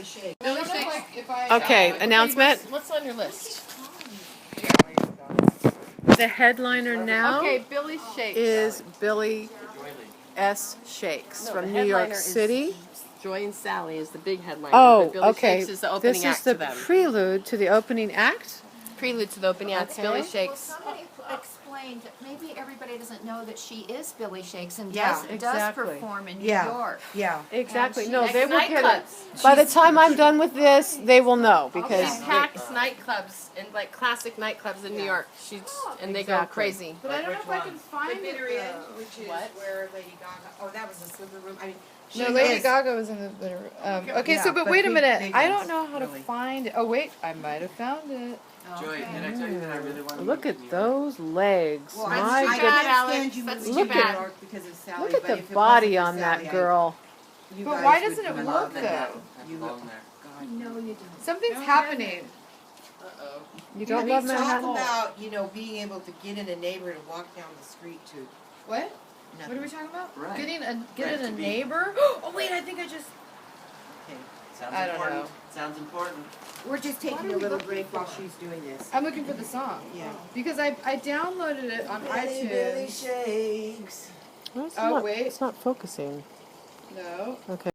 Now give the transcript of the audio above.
Shakes. Billy Shakes. Okay, announcement. What's on your list? The headliner now Okay, Billy Shakes. is Billy S. Shakes No, from the New York headliner is City. Joy and Sally is the big headliner. Oh, but Billy okay. Shakes is the opening This is act the to them. prelude to the opening act. Prelude to the opening act. Okay. Billy Well, Shakes. somebody explained, maybe everybody doesn't know that she is Billy Shakes and Yeah, does exactly. perform in New Yeah. York. Yeah. Exactly. And No, she they will Night get it. clubs. By the time I'm done with this, they will know because She packs nightclubs and like classic nightclubs in New York. She's and they go Exactly. crazy. But I don't know if I can find The it. bitter end, which is What? where Lady Gaga. Oh, that was the Slipper Room. I mean, she No, Lady is- Gaga was in the bitter. Okay, Yeah, so but but wait a big- minute. big I ones, don't know how to really. find it. Oh wait, I might have found it. Joy, did I tell you that I really want to look at those legs. Well, My I too goodness. bad, can't Alex. stand you That's moving too to bad. New York because of Sally. Look at but the if it body wasn't for on that Sally, girl. you But guys why would doesn't it be work, loving though? that. I belong there. No, you don't. Something's Don't happening. Uh-oh. You don't Yeah, love talk Manhattan? about, being able to get in a neighbor to walk down the street to. What? Nothing. What are we talking about? Right. Getting Right, a to be- neighbor? Oh wait, I think I just. Sounds I don't important. know. Sounds important. We're just taking a little break while she's doing this. I'm looking for the song. Yeah. Because I downloaded it on iTunes. Shakes. Well, it's Oh, not- wait. It's not focusing. No. Okay.